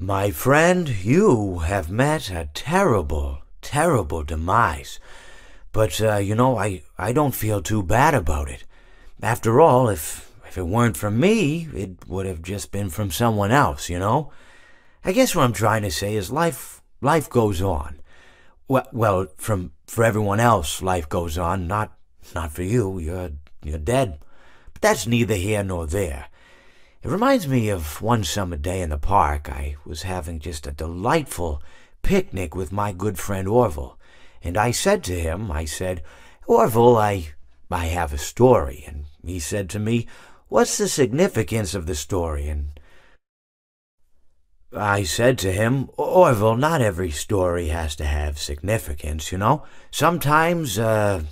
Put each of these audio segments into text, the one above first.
My friend, you have met a terrible, terrible demise. But, I don't feel too bad about it. After all, if it weren't from me, it would have just been from someone else, you know? I guess what I'm trying to say is life goes on. Well, for everyone else, life goes on, not for you. You're dead. But that's neither here nor there. It reminds me of one summer day in the park. I was having just a delightful picnic with my good friend Orville. And I said to him, Orville, I have a story. And he said to me, what's the significance of the story? And I said to him, Orville, not every story has to have significance, you know? Sometimes a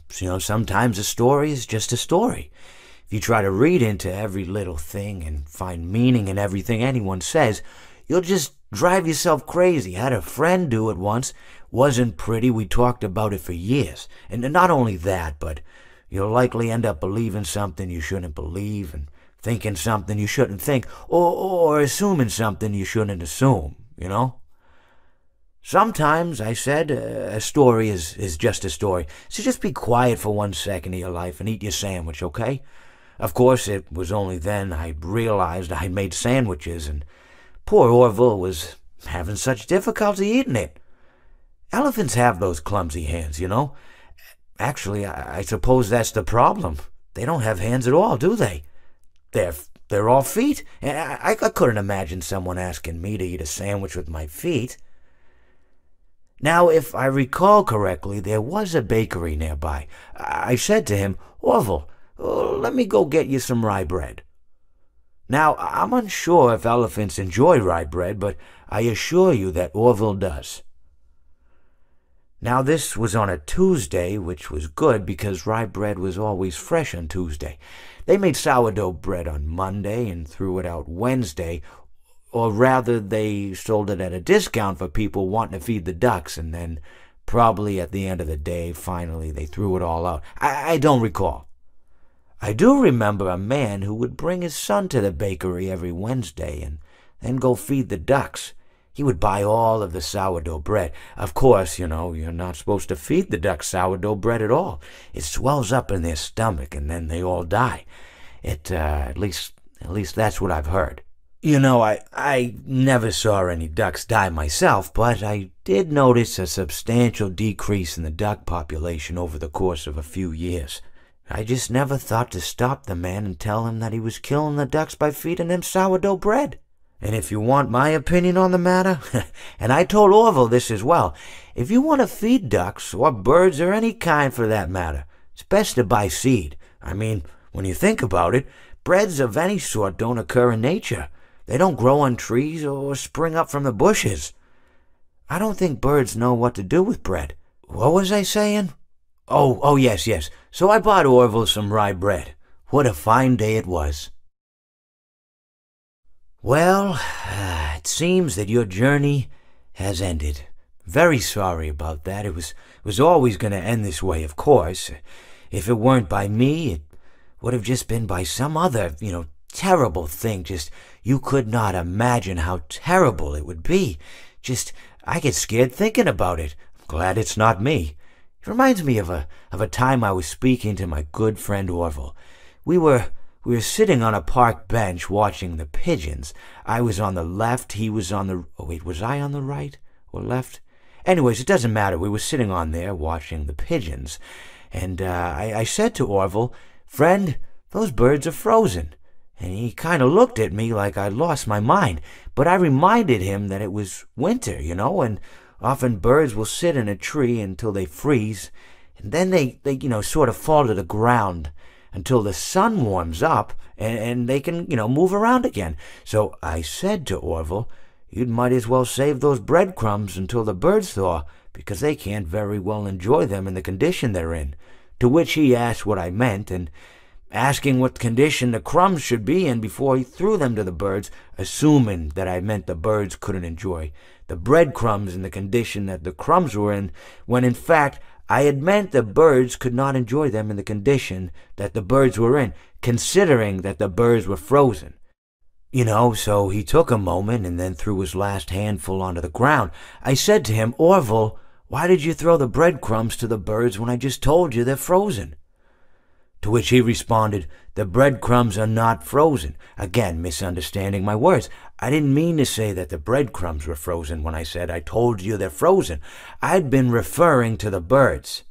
story is just a story. If you try to read into every little thing and find meaning in everything anyone says, you'll just drive yourself crazy. I had a friend do it once. Wasn't pretty. We talked about it for years. And not only that, but you'll likely end up believing something you shouldn't believe and thinking something you shouldn't think, or assuming something you shouldn't assume, you know? Sometimes, I said, a story is just a story. So just be quiet for 1 second of your life and eat your sandwich, okay? Of course, it was only then I realized I made sandwiches, and poor Orville was having such difficulty eating it. Elephants have those clumsy hands, you know? Actually, I suppose that's the problem. They don't have hands at all, do they? They're all feet. And I couldn't imagine someone asking me to eat a sandwich with my feet. Now, if I recall correctly, there was a bakery nearby. I said to him, Orville, let me go get you some rye bread. Now, I'm unsure if elephants enjoy rye bread, but I assure you that Orville does. Now, this was on a Tuesday, which was good because rye bread was always fresh on Tuesday. They made sourdough bread on Monday and threw it out Wednesday, or rather they sold it at a discount for people wanting to feed the ducks, and then probably at the end of the day, finally, they threw it all out. I don't recall. I do remember a man who would bring his son to the bakery every Wednesday and then go feed the ducks. He would buy all of the sourdough bread. Of course, you know, you're not supposed to feed the ducks sourdough bread at all. It swells up in their stomach and then they all die. At least that's what I've heard. You know, I never saw any ducks die myself, but I did notice a substantial decrease in the duck population over the course of a few years. I just never thought to stop the man and tell him that he was killing the ducks by feeding them sourdough bread. And if you want my opinion on the matter, and I told Orville this as well, if you want to feed ducks, or birds, or any kind for that matter, it's best to buy seed. I mean, when you think about it, breads of any sort don't occur in nature. They don't grow on trees or spring up from the bushes. I don't think birds know what to do with bread. What was I saying? Oh, yes. So I bought Orville some rye bread. What a fine day it was. Well, it seems that your journey has ended. Very sorry about that. It was always going to end this way, of course. If it weren't by me, it would have just been by some other, terrible thing. Just, you could not imagine how terrible it would be. Just, I get scared thinking about it. I'm glad it's not me. It reminds me of a time I was speaking to my good friend Orville. We were sitting on a park bench watching the pigeons. I was on the left, he was on the... Oh, wait, was I on the right or left? Anyways, it doesn't matter. We were sitting on there watching the pigeons. And I said to Orville, friend, those birds are frozen. And he kind of looked at me like I lost my mind. But I reminded him that it was winter, and often birds will sit in a tree until they freeze. And then they sort of fall to the ground until the sun warms up and they can, move around again. So I said to Orville, you might as well save those breadcrumbs until the birds thaw, because they can't very well enjoy them in the condition they're in. To which he asked what I meant, and asking what condition the crumbs should be in before he threw them to the birds, assuming that I meant the birds couldn't enjoy the breadcrumbs in the condition that the crumbs were in, when in fact I had meant the birds could not enjoy them in the condition that the birds were in, considering that the birds were frozen. So he took a moment and then threw his last handful onto the ground. I said to him, Orville, why did you throw the breadcrumbs to the birds when I just told you they're frozen? To which he responded, the breadcrumbs are not frozen. Again, misunderstanding my words. I didn't mean to say that the breadcrumbs were frozen when I said I told you they're frozen. I'd been referring to the birds.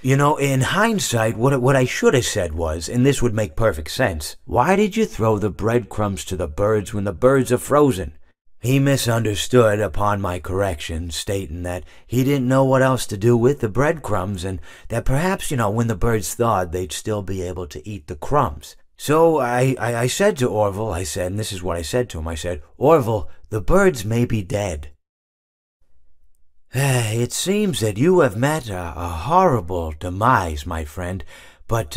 In hindsight, what I should have said was, and this would make perfect sense, why did you throw the breadcrumbs to the birds when the birds are frozen? He misunderstood upon my correction, stating that he didn't know what else to do with the breadcrumbs and that perhaps, when the birds thawed, they'd still be able to eat the crumbs. So I said to Orville, and this is what I said to him, I said, Orville, the birds may be dead. It seems that you have met a horrible demise, my friend, but,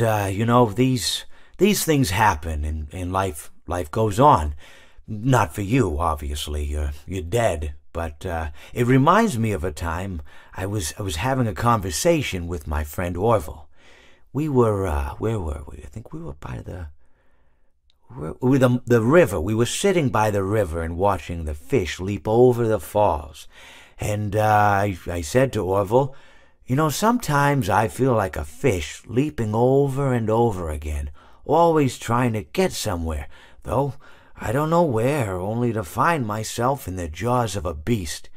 these things happen in life. Life goes on. Not for you, obviously. You're dead. But it reminds me of a time I was having a conversation with my friend Orville. We were, where were we? I think we were by the river. We were sitting by the river and watching the fish leap over the falls. And I said to Orville, sometimes I feel like a fish leaping over and over again, always trying to get somewhere, though I don't know where, only to find myself in the jaws of a beast.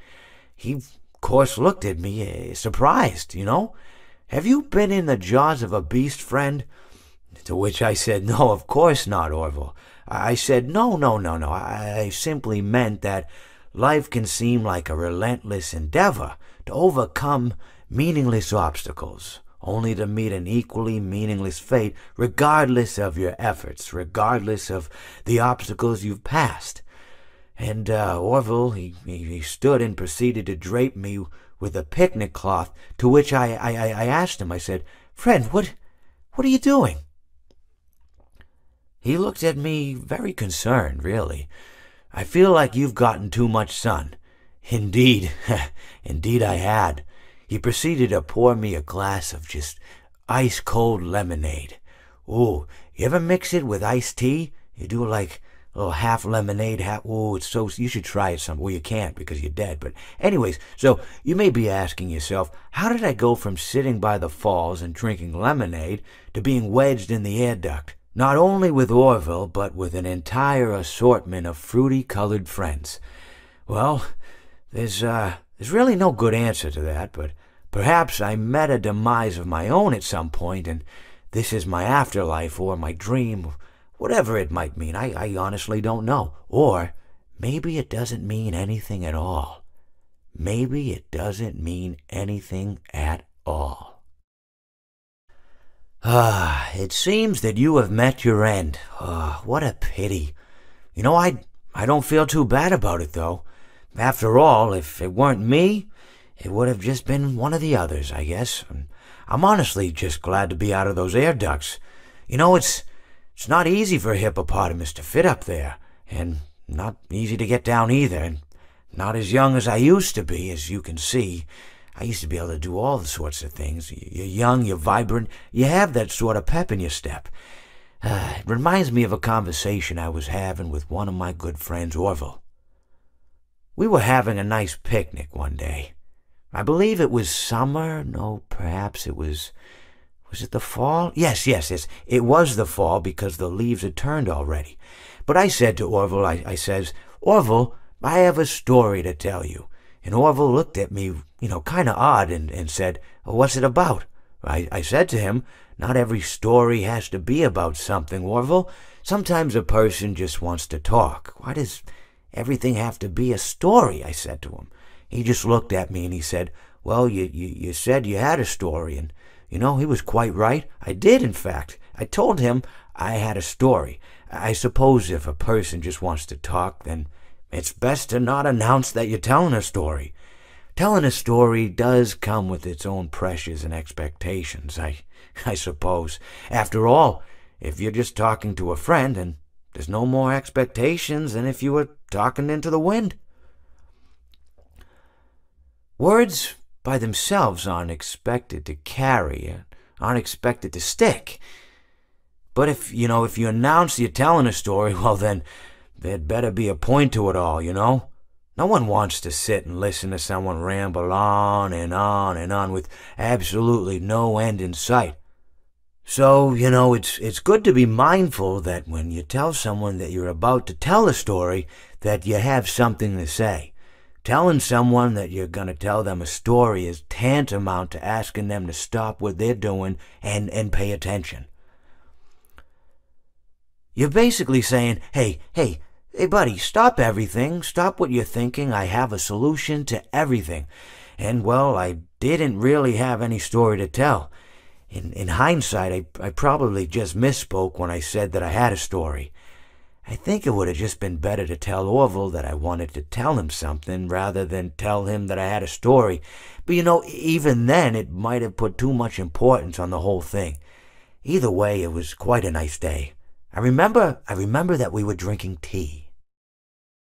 He, of course, looked at me, surprised, Have you been in the jaws of a beast, friend? To which I said, no, of course not, Orville. I said, no. I simply meant that life can seem like a relentless endeavor to overcome meaningless obstacles, only to meet an equally meaningless fate regardless of your efforts, regardless of the obstacles you've passed. And Orville, he stood and proceeded to drape me with a picnic cloth, to which I asked him, I said, friend, what are you doing? He looked at me very concerned, really. I feel like you've gotten too much sun. Indeed, indeed I had. He proceeded to pour me a glass of just ice-cold lemonade. Ooh, you ever mix it with iced tea? You do like a little half lemonade, ooh, it's so, you should try it some. Well, you can't because you're dead. But anyways, so you may be asking yourself, how did I go from sitting by the falls and drinking lemonade to being wedged in the air duct? Not only with Orville, but with an entire assortment of fruity-colored friends. Well, there's really no good answer to that, but perhaps I met a demise of my own at some point, and this is my afterlife or my dream, whatever it might mean. I honestly don't know. Or maybe it doesn't mean anything at all. Maybe it doesn't mean anything at all. It seems that you have met your end. What a pity. I don't feel too bad about it, though. After all, if it weren't me, it would have just been one of the others, I guess. I'm honestly just glad to be out of those air ducts. It's not easy for a hippopotamus to fit up there, and not easy to get down either, and not as young as I used to be, as you can see. I used to be able to do all sorts of things. You're young, you're vibrant, you have that sort of pep in your step. It reminds me of a conversation I was having with one of my good friends, Orville. We were having a nice picnic one day. I believe it was summer. No, perhaps it was it the fall? Yes. It was the fall because the leaves had turned already. But I said to Orville, I says, Orville, I have a story to tell you. And Orville looked at me, kind of odd and said, what's it about? I said to him, not every story has to be about something, Orville. Sometimes a person just wants to talk. Why does everything have to be a story? I said to him. He just looked at me and he said, well, you said you had a story. And, he was quite right. I did, in fact. I told him I had a story. I suppose if a person just wants to talk, then it's best to not announce that you're telling a story. Telling a story does come with its own pressures and expectations, I suppose. After all, if you're just talking to a friend, then there's no more expectations than if you were talking into the wind. Words by themselves aren't expected to carry, aren't expected to stick. But if you announce you're telling a story, well then there'd better be a point to it all, you know? No one wants to sit and listen to someone ramble on and on and on with absolutely no end in sight. So, it's good to be mindful that when you tell someone that you're about to tell a story, that you have something to say. Telling someone that you're going to tell them a story is tantamount to asking them to stop what they're doing and pay attention. You're basically saying, hey, buddy, stop everything. Stop what you're thinking. I have a solution to everything. And, well, I didn't really have any story to tell. In hindsight, I probably just misspoke when I said that I had a story. I think it would have just been better to tell Orville that I wanted to tell him something rather than tell him that I had a story. But even then, it might have put too much importance on the whole thing. Either way, it was quite a nice day. I remember that we were drinking tea.